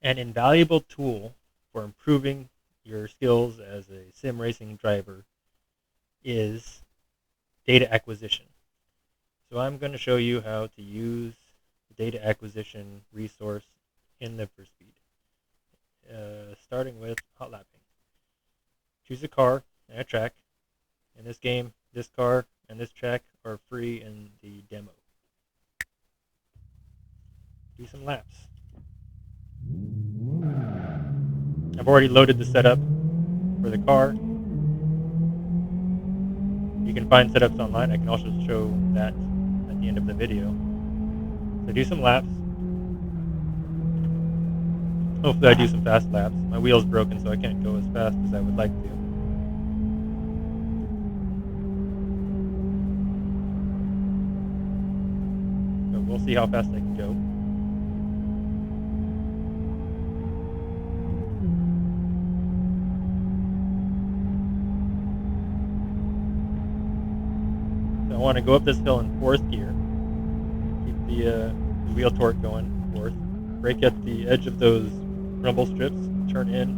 An invaluable tool for improving your skills as a sim racing driver is data acquisition. So I'm going to show you how to use the data acquisition resource in Live for Speed. Starting with hotlapping. Choose a car and a track. In this game, this car and this track are free in the demo. Do some laps. I've already loaded the setup for the car. You can find setups online. I can also show that at the end of the video. So do some laps. Hopefully I do some fast laps. My wheel's broken, so I can't go as fast as I would like to. So we'll see how fast I can go. So I want to go up this hill in 4th gear. Keep the wheel torque going, 4th. Brake at the edge of those rumble strips, turn in,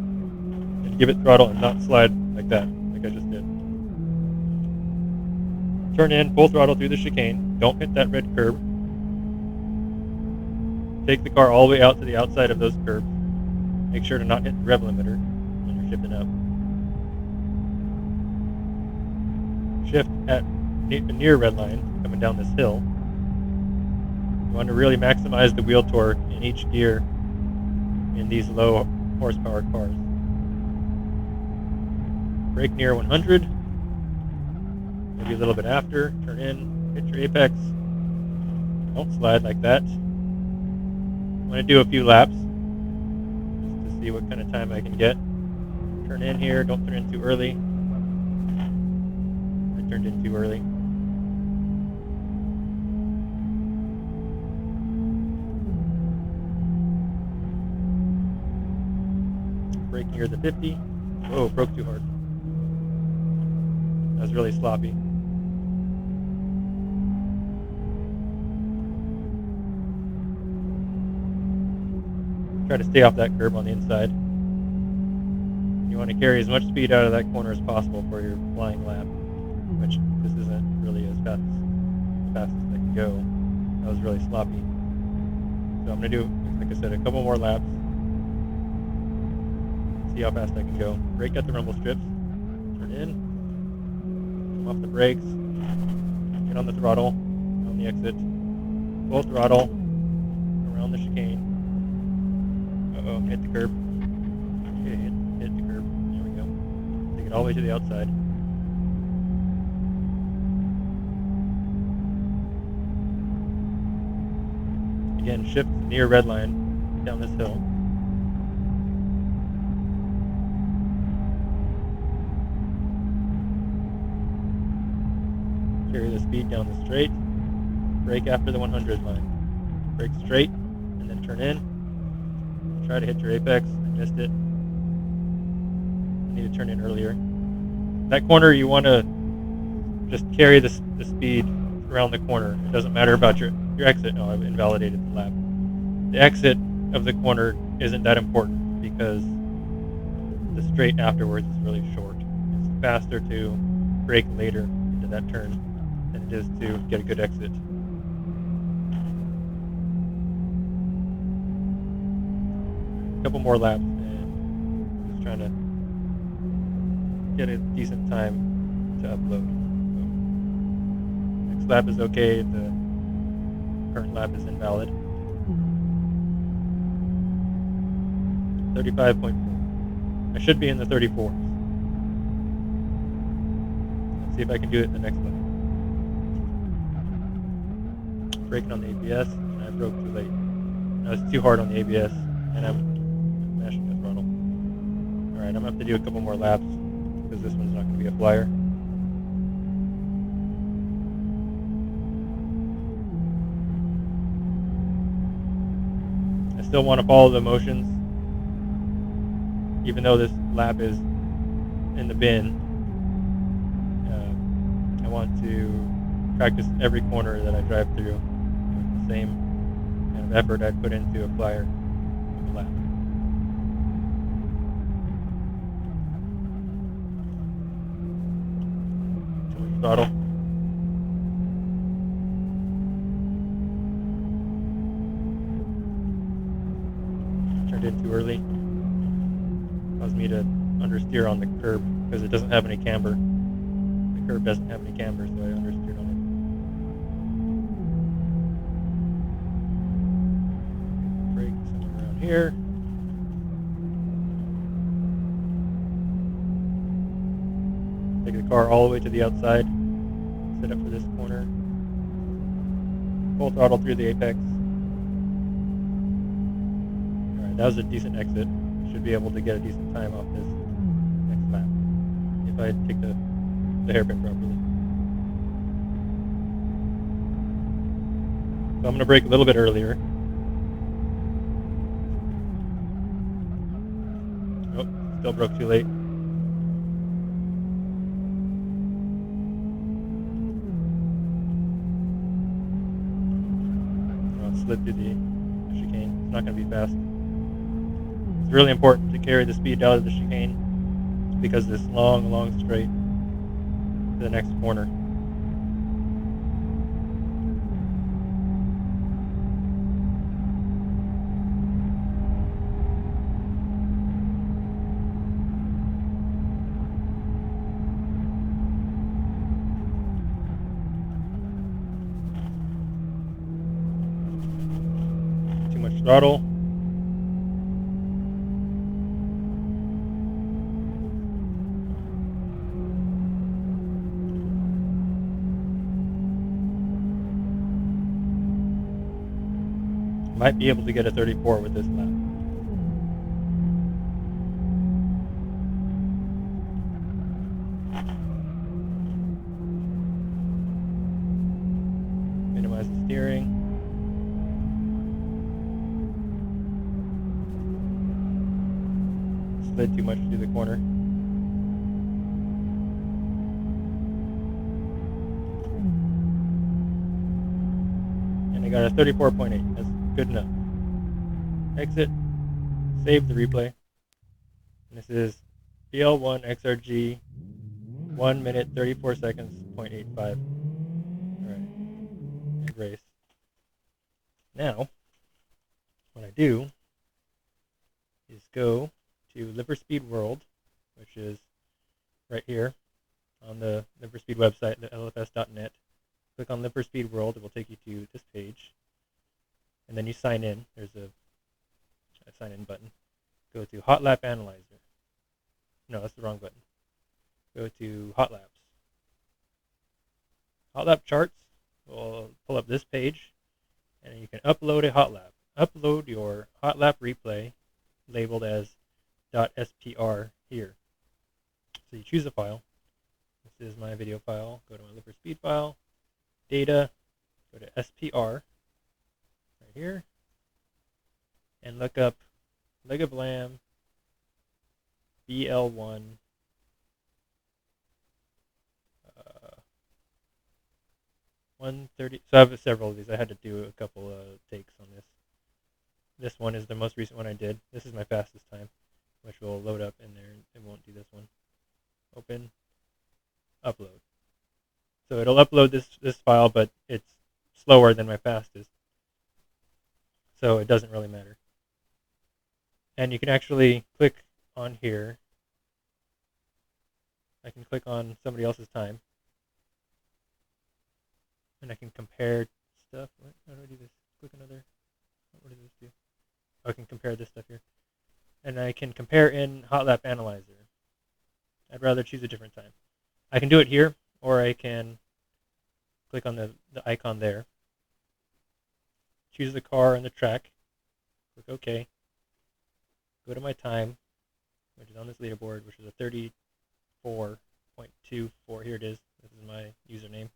and give it throttle and not slide like that, like I just did. Turn in, full throttle through the chicane. Don't hit that red curb. Take the car all the way out to the outside of those curbs. Make sure to not hit the rev limiter when you're shifting up. Shift at near red line, coming down this hill. You want to really maximize the wheel torque in each gear in these low horsepower cars. Brake near 100, maybe a little bit after, turn in, hit your apex. Don't slide like that. I'm going to do a few laps just to see what kind of time I can get. Turn in here, don't turn in too early. I turned in too early. Brake near the 50. Whoa, broke too hard. That was really sloppy. Try to stay off that curb on the inside. You want to carry as much speed out of that corner as possible for your flying lap, which this isn't really as fast as I can go. That was really sloppy. So I'm going to do, like I said, a couple more laps. See how fast I can go. Brake at the rumble strips. Turn in. Come off the brakes. Get on the throttle. On the exit. Full throttle. Around the chicane. Uh-oh, hit the curb. Okay, hit the curb. There we go. Take it all the way to the outside. Again, shift near red line down this hill. Carry the speed down the straight. Brake after the 100 line. Brake straight, and then turn in. Try to hit your apex. I missed it. I need to turn in earlier. That corner, you want to just carry the speed around the corner. It doesn't matter about your exit. No, I've invalidated the lap. The exit of the corner isn't that important because the straight afterwards is really short. It's faster to brake later into that turn than it is to get a good exit. A couple more laps, and I'm just trying to get a decent time to upload. So, next lap is okay. The current lap is invalid. 35.4. I should be in the 34s. Let's see if I can do it in the next lap. Braking on the ABS, and I broke too late. I was too hard on the ABS, and I'm mashing the throttle. Alright, I'm going to have to do a couple more laps, because this one's not going to be a flyer. I still want to follow the motions, even though this lap is in the bin. I want to practice every corner that I drive through with the same kind of effort I'd put into a flyer lap. throttle. Turned in too early. Caused me to understeer on the curb because it doesn't have any camber. The curb doesn't have any camber, so I understeered on it. Brake somewhere around here. Take the car all the way to the outside. Set up for this corner. Full throttle through the apex. Alright, that was a decent exit. Should be able to get a decent time off this next lap if I take the hairpin properly. So I'm going to brake a little bit earlier. Oh, still broke too late. Slid through the chicane. It's not going to be fast. It's really important to carry the speed out of the chicane because this long straight to the next corner. Too much throttle. Might be able to get a 34 with this lap. Minimize the steering. Slid too much through the corner. And I got a 34.8. That's good enough. Exit. Save the replay. And this is BL1 XRG 1 minute 34 seconds 0.85. Alright. And race. Now, what I do is go to Liverspeed World, which is right here on the Liverspeed website, the lfs.net. Click on Liverspeed World. It will take you to this page. And then you sign in. There's a sign in button. Go to hotlap analyzer. No, that's the wrong button. Go to hotlaps. Hotlap charts will pull up this page, and you can upload a hotlap. Upload your hotlap replay labeled as .spr here. So you choose a file. This is my video file. Go to my Liverspeed file, data, go to SPR right here, and look up Leg of Lamb BL1 130. So I have several of these. I had to do a couple takes on this. This one is the most recent one I did. This is my fastest time, which will load up in there. It won't do this one. Open, upload. So it'll upload this file, but it's slower than my fastest. So it doesn't really matter. And you can actually click on here. I can click on somebody else's time. And I can compare stuff. How do I do this? Click another. What does this do? I can compare this stuff here. And I can compare in hotlap analyzer. I'd rather choose a different time. I can do it here, or I can click on the icon there. Choose the car and the track. Click OK. Go to my time, which is on this leaderboard, which is a 34.24. Here it is. This is my username.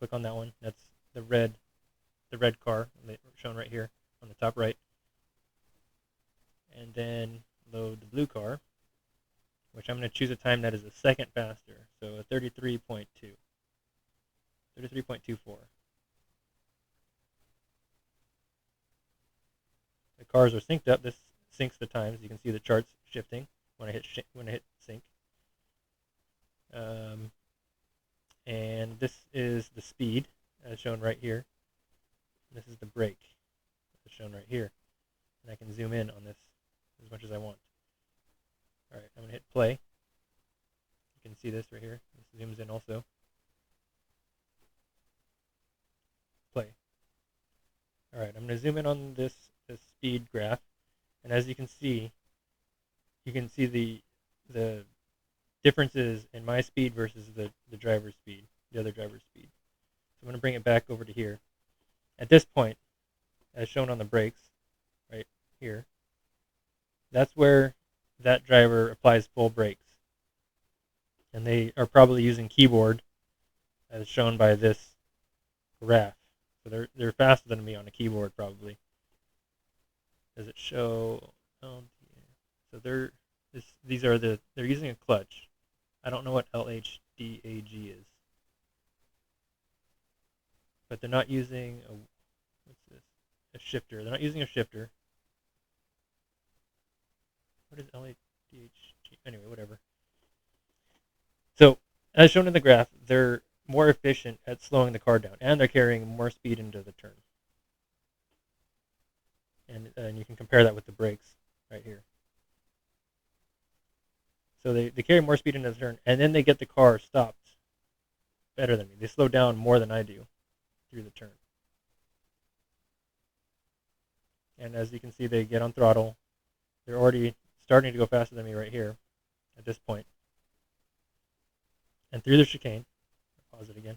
Click on that one. That's the red car shown right here on the top right. And then load the blue car, which I'm going to choose a time that is a second faster, so a 33.2. 33.24. The cars are synced up. This syncs the times. You can see the charts shifting when I hit sync. And this is the speed as shown right here. This is the brake as shown right here. And I can zoom in on this as much as I want. Alright, I'm going to hit play. You can see this right here. This zooms in also. Play. Alright, I'm going to zoom in on this speed graph. And as you can see the differences in my speed versus the driver's speed, the other driver's speed. So I'm going to bring it back over to here. At this point, as shown on the brakes, right here, that's where that driver applies full brakes. And they are probably using keyboard, as shown by this graph. So they're faster than me on a keyboard probably. Does it show? Oh, so they're using a clutch. I don't know what LHDAG is, but they're not using a shifter. They're not using a shifter. What is LHDAG? Anyway, whatever. So as shown in the graph, they're more efficient at slowing the car down, and they're carrying more speed into the turn. And you can compare that with the brakes right here. So they carry more speed into the turn, and then they get the car stopped better than me. They slow down more than I do through the turn. And as you can see, they get on throttle. They're already starting to go faster than me right here at this point. And through the chicane, pause it again,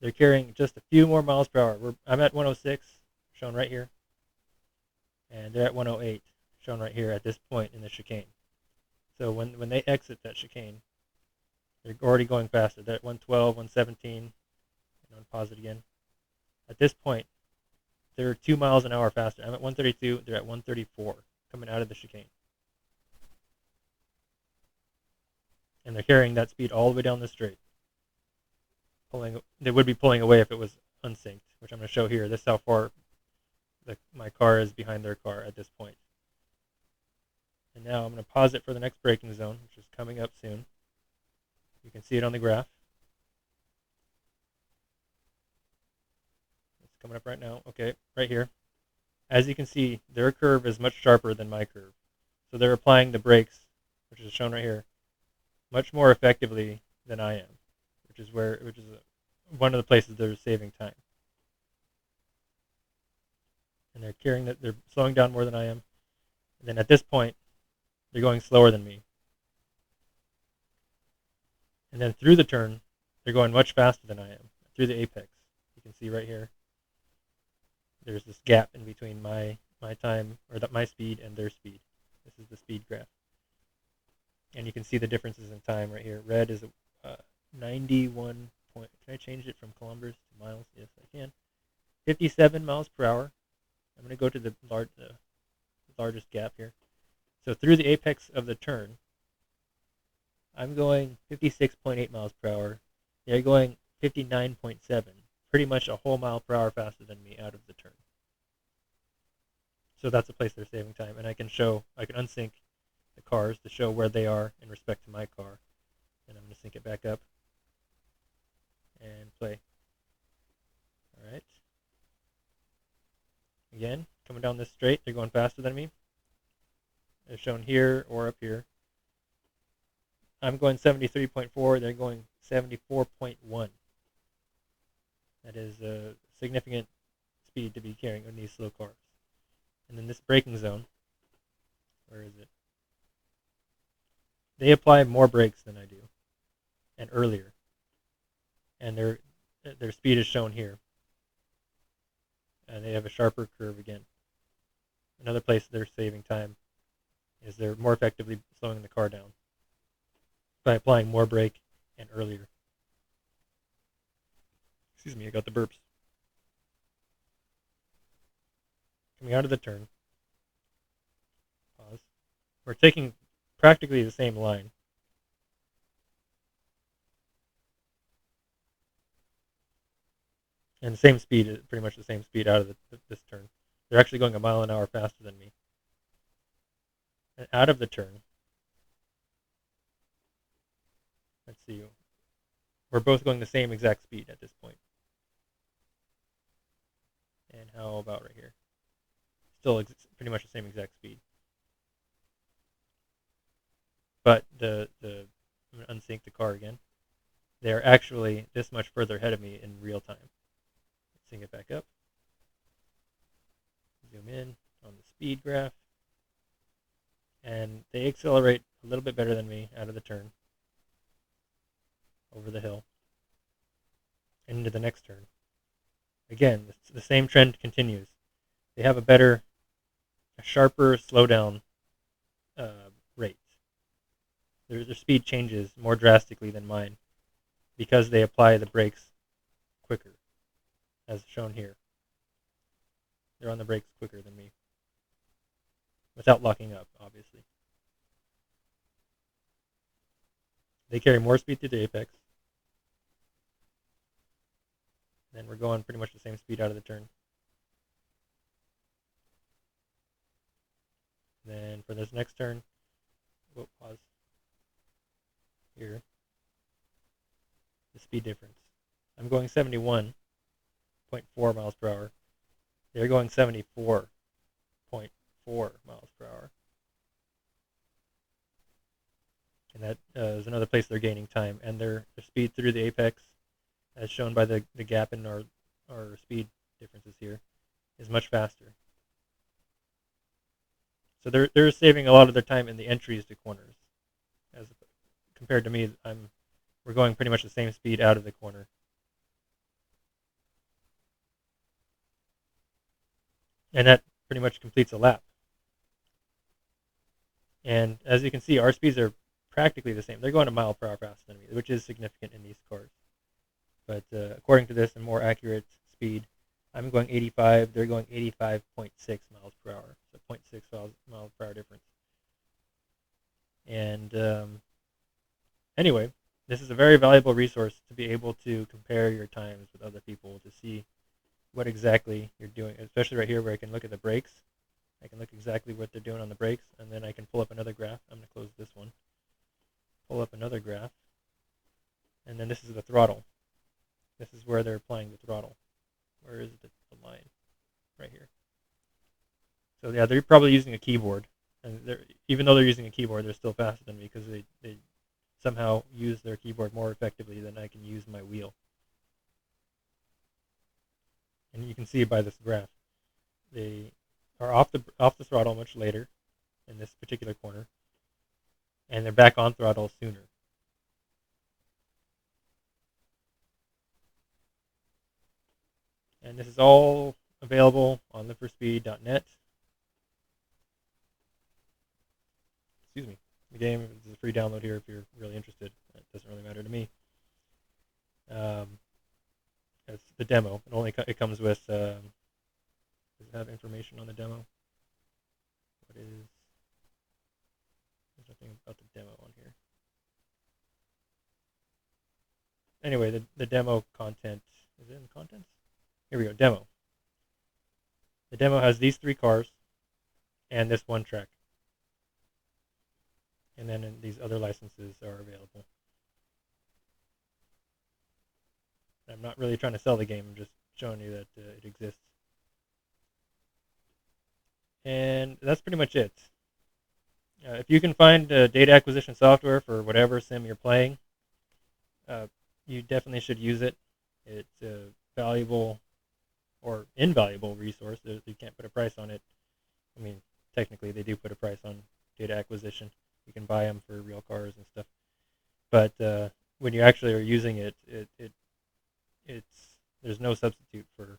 they're carrying just a few more miles per hour. I'm at 106, shown right here. And they're at 108, shown right here at this point in the chicane. So when they exit that chicane, they're already going faster. They're at 112, 117. And pause it again. At this point, they're 2 miles an hour faster. I'm at 132. They're at 134, coming out of the chicane. And they're carrying that speed all the way down the straight. They would be pulling away if it was unsynced, which I'm going to show here. This is how far my car is behind their car at this point. And now I'm going to pause it for the next braking zone, which is coming up soon. You can see it on the graph. It's coming up right now. Okay, right here. As you can see, their curve is much sharper than my curve. So they're applying the brakes, which is shown right here, much more effectively than I am, which is one of the places they're saving time. And they're slowing down more than I am. And then at this point, they're going slower than me. And then through the turn, they're going much faster than I am. Through the apex, you can see right here, there's this gap in between my time, or my speed and their speed. This is the speed graph. And you can see the differences in time right here. Red is 91 point. Can I change it from kilometers to miles? Yes, I can. 57 miles per hour. I'm going to go to the largest gap here. So through the apex of the turn, I'm going 56.8 miles per hour. They're going 59.7, pretty much a whole mile per hour faster than me out of the turn. So that's a place they're saving time. And I can unsync the cars to show where they are in respect to my car. And I'm going to sync it back up and play. All right. Again, coming down this straight, they're going faster than me, as shown here or up here. I'm going 73.4, they're going 74.1. That is a significant speed to be carrying on these slow cars. And then this braking zone, where is it? They apply more brakes than I do, and earlier. And their speed is shown here. And they have a sharper curve again. Another place they're saving time is they're more effectively slowing the car down by applying more brake and earlier. Excuse me, I got the burps. Coming out of the turn. Pause. We're taking practically the same line. And the same speed, is pretty much the same speed out of this turn. They're actually going a mile an hour faster than me. And out of the turn, let's see, we're both going the same exact speed at this point. And how about right here? Still pretty much the same exact speed. But I'm going to unsync the car again. They're actually this much further ahead of me in real time. Let's sync it back up. Zoom in on the speed graph. And they accelerate a little bit better than me out of the turn. Over the hill. And into the next turn. Again, the same trend continues. They have a sharper slowdown rate. Their speed changes more drastically than mine because they apply the brakes quicker, as shown here. They're on the brakes quicker than me, without locking up, obviously. They carry more speed through the apex. Then we're going pretty much the same speed out of the turn. Then for this next turn, pause. Here, the speed difference. I'm going 71.4 miles per hour. They're going 74.4 miles per hour. And that is another place they're gaining time. And their speed through the apex, as shown by the gap in our speed differences here, is much faster. So they're saving a lot of their time in the entries to corners, as compared to me. We're going pretty much the same speed out of the corner. And that pretty much completes a lap. And as you can see, our speeds are practically the same. They're going a mile per hour faster than me, which is significant in these cars. But according to this, a more accurate speed, I'm going 85. They're going 85.6 miles per hour. So 0.6 miles per hour difference. And anyway, this is a very valuable resource to be able to compare your times with other people to see what exactly you're doing, especially right here where I can look at the brakes. I can look exactly what they're doing on the brakes, and then I can pull up another graph. I'm going to close this one. Pull up another graph, and then this is the throttle. This is where they're applying the throttle. Where is the line? Right here. So yeah, they're probably using a keyboard, and even though they're using a keyboard, they're still faster than me because they somehow use their keyboard more effectively than I can use my wheel. And you can see by this graph, they are off the throttle much later in this particular corner, and they're back on throttle sooner. And this is all available on liveforspeed.net. Excuse me. The game is a free download here if you're really interested. It doesn't really matter to me. It's the demo. It comes with. Does it have information on the demo? There's nothing about the demo on here. Anyway, the demo content, is it in the contents? Here we go, demo. The demo has these 3 cars and this one track. And then these other licenses are available. I'm not really trying to sell the game, I'm just showing you that it exists. And that's pretty much it. If you can find data acquisition software for whatever sim you're playing, you definitely should use it. It's a valuable or invaluable resource. You can't put a price on it. I mean, technically they do put a price on data acquisition. You can buy them for real cars and stuff. But when you actually are using it, there's no substitute for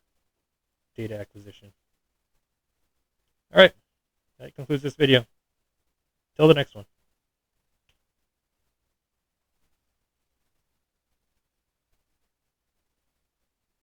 data acquisition. All right, that concludes this video. Till the next one.